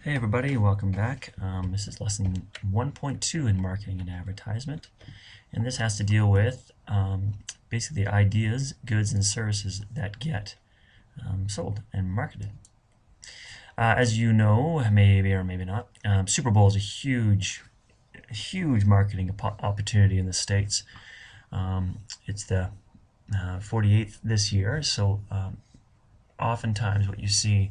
Hey everybody, welcome back. This is lesson 1.2 in marketing and advertisement, and this has to deal with basically ideas, goods, and services that get sold and marketed. As you know, maybe or maybe not, Super Bowl is a huge marketing opportunity in the States. It's the 48th this year, so oftentimes what you see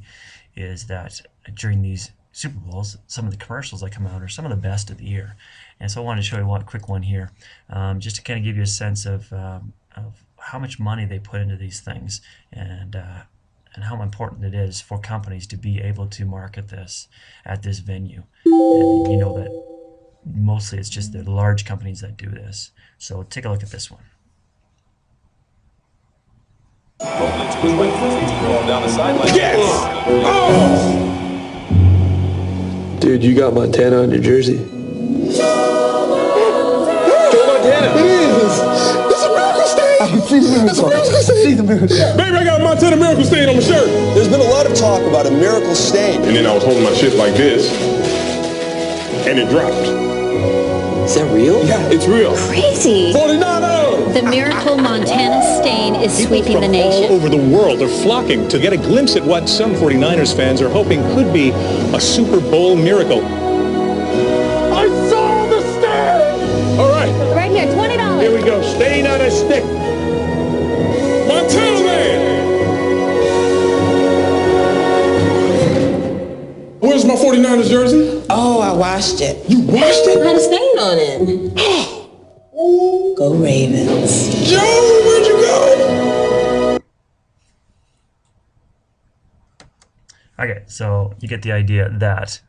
is that during these Super Bowls, some of the commercials that come out are some of the best of the year. And so I wanted to show you one quick one here, just to kind of give you a sense of how much money they put into these things and how important it is for companies to be able to market this at this venue. And you know that mostly it's just the large companies that do this. So take a look at this one. Yes! Oh! Dude, you got Montana on your jersey. Joe Montana! It is! It's a miracle stain! It's a miracle stain! Baby, I got Montana miracle stain on my shirt! There's been a lot of talk about a miracle stain. And then I was holding my shit like this, and it dropped. Is that real? Yeah, it's real. Crazy. 49-0! The miracle Montana stain is sweeping the nation. All over the world are flocking to get a glimpse at what some 49ers fans are hoping could be a Super Bowl miracle. I saw the stain! All right, Right here, $20. here we go. Stain on a stick. Montana man! Where's my 49ers jersey? Oh, I washed it. You washed It it? had a stain on it. Go Ravens. Joe, where'd you go? Okay, so you get the idea that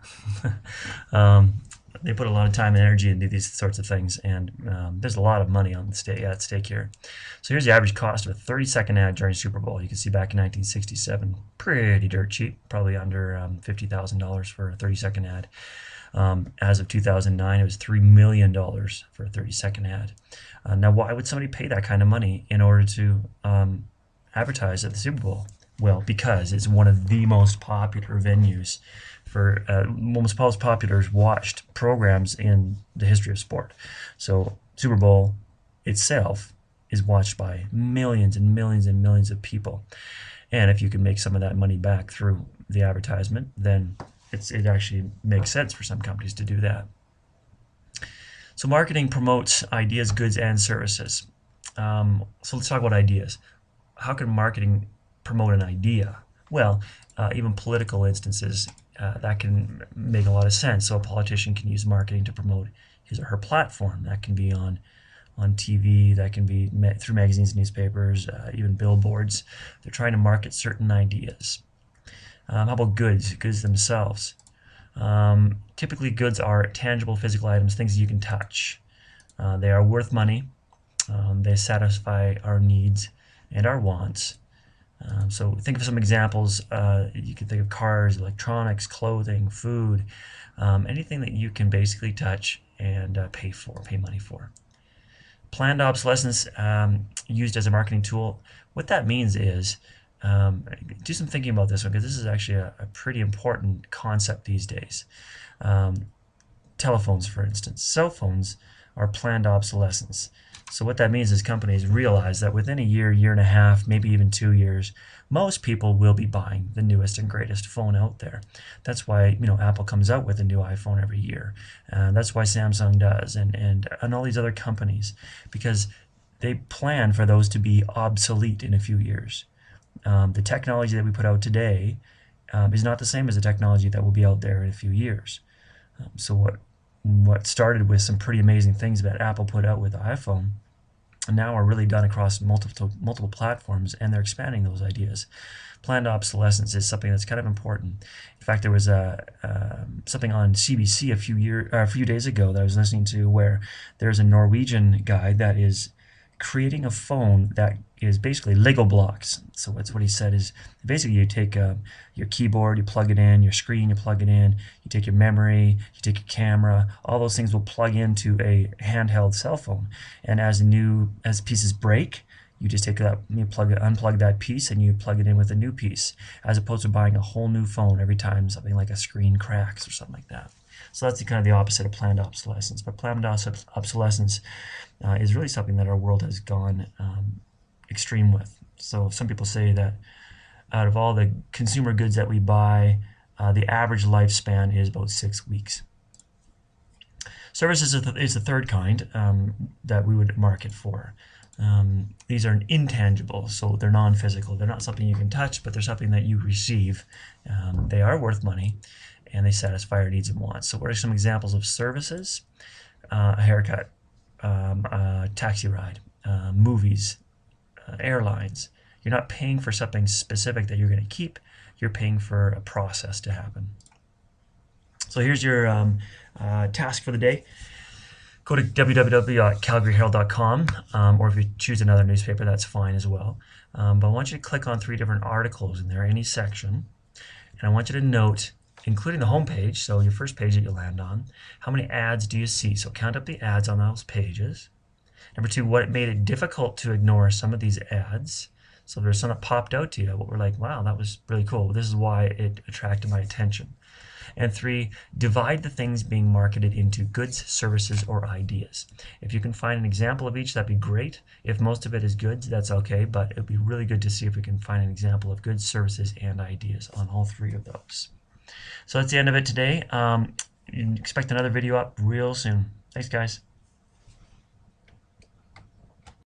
they put a lot of time and energy into these sorts of things, and there's a lot of money on the at stake here. So here's the average cost of a 30-second ad during Super Bowl. You can see back in 1967, pretty dirt cheap, probably under $50,000 for a 30-second ad. As of 2009, it was $3 million for a 30-second ad. Now, why would somebody pay that kind of money in order to advertise at the Super Bowl? Well, because it's one of the most popular venues for most popular watched programs in the history of sport. So Super Bowl itself is watched by millions and millions and millions of people. And if you can make some of that money back through the advertisement, then it actually makes sense for some companies to do that. So marketing promotes ideas, goods, and services. So let's talk about ideas. How can marketing promote an idea? Well, even political instances, that can make a lot of sense. So a politician can use marketing to promote his or her platform. That can be on TV, that can be through magazines, newspapers, even billboards. They're trying to market certain ideas. How about goods? Goods themselves. Typically, goods are tangible physical items, things you can touch. They are worth money. They satisfy our needs and our wants. So think of some examples. You can think of cars, electronics, clothing, food, anything that you can basically touch and pay money for. Planned obsolescence used as a marketing tool. What that means is, do some thinking about this one, because this is actually a pretty important concept these days. Telephones, for instance. Cell phones are planned obsolescence. So what that means is companies realize that within a year, year and a half, maybe even 2 years, most people will be buying the newest and greatest phone out there. That's why Apple comes out with a new iPhone every year. That's why Samsung does, and all these other companies, because they plan for those to be obsolete in a few years. The technology that we put out today is not the same as the technology that will be out there in a few years. So what started with some pretty amazing things that Apple put out with the iPhone now are really done across multiple platforms, and they're expanding those ideas. Planned obsolescence is something that's kind of important. In fact, there was something on CBC a few days ago that I was listening to, where there's a Norwegian guy that is creating a phone that is basically Lego blocks. So that's what he said is basically you take your keyboard, you plug it in, your screen, you plug it in, you take your memory, you take your camera, all those things will plug into a handheld cell phone. And as pieces break, You just take that, you unplug that piece and you plug it in with a new piece, as opposed to buying a whole new phone every time something like a screen cracks or something like that. So that's kind of the opposite of planned obsolescence. But planned obsolescence is really something that our world has gone extreme with. So some people say that out of all the consumer goods that we buy, the average lifespan is about 6 weeks. Services is the third kind that we would market for. These are intangible, so they're non-physical. They're not something you can touch, but they're something that you receive. They are worth money, and they satisfy our needs and wants. So what are some examples of services? A haircut, a taxi ride, movies, airlines. You're not paying for something specific that you're going to keep. You're paying for a process to happen. So here's your task for the day. Go to www.calgaryherald.com, or if you choose another newspaper, that's fine as well. But I want you to click on 3 different articles in there, any section, and I want you to note, including the home page, so your first page that you land on, how many ads do you see? So count up the ads on those pages. Number 2, what made it difficult to ignore some of these ads. So if there's some that popped out to you, what we're like, wow, that was really cool. This is why it attracted my attention. And 3, divide the things being marketed into goods, services, or ideas. If you can find an example of each, that'd be great. If most of it is goods, that's okay, but it'd be really good to see if we can find an example of goods, services, and ideas on all 3 of those. So that's the end of it today. You can expect another video up real soon. Thanks, guys.